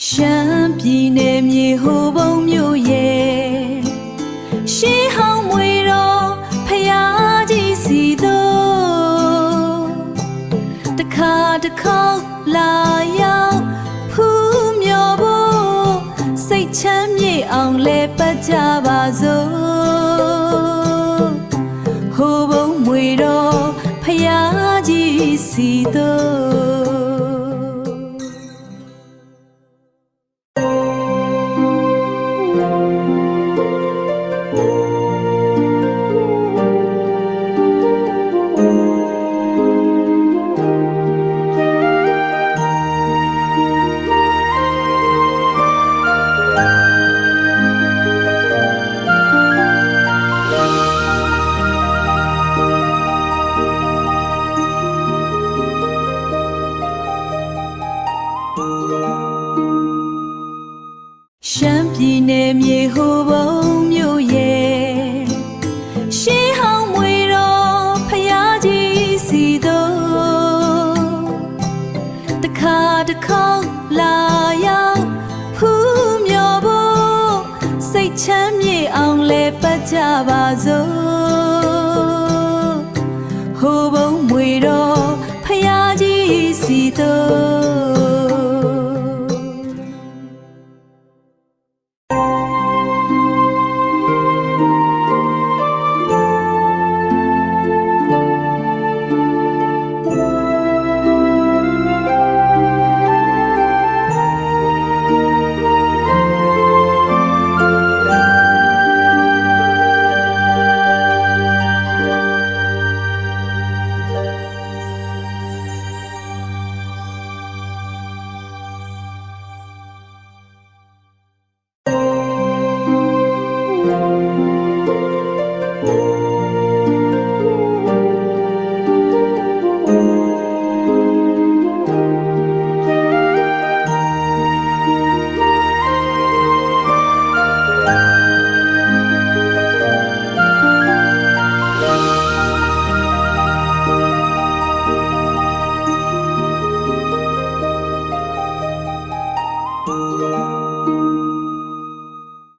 ရှမ်းပြည်နယ်မြေဟိုပုံမြို့ရဲ့ရှေးဟောင်းမွေတော်ဖယားကြီးစီတို့တခါတခေါက်လာရောက်ဖူးမြော်ဖို့စိတ်ချမ်းမြေ့အောင်လဲပတ်ကြပါစို့ဟိုပုံမွေတော်ဖယားကြီးစီတို့ရှမ်းပြည်နယ်မြေဟိုပုံမြို့ရဲ့ရှေးဟောင်းမွေတော်ဖယားကြီးစီတို့တခါတခေါက်လာရောက်ဖူးမြော်ဖို့စိတ်ချမ်းမြေ့အောင်လဲပတ်ကြပါစို့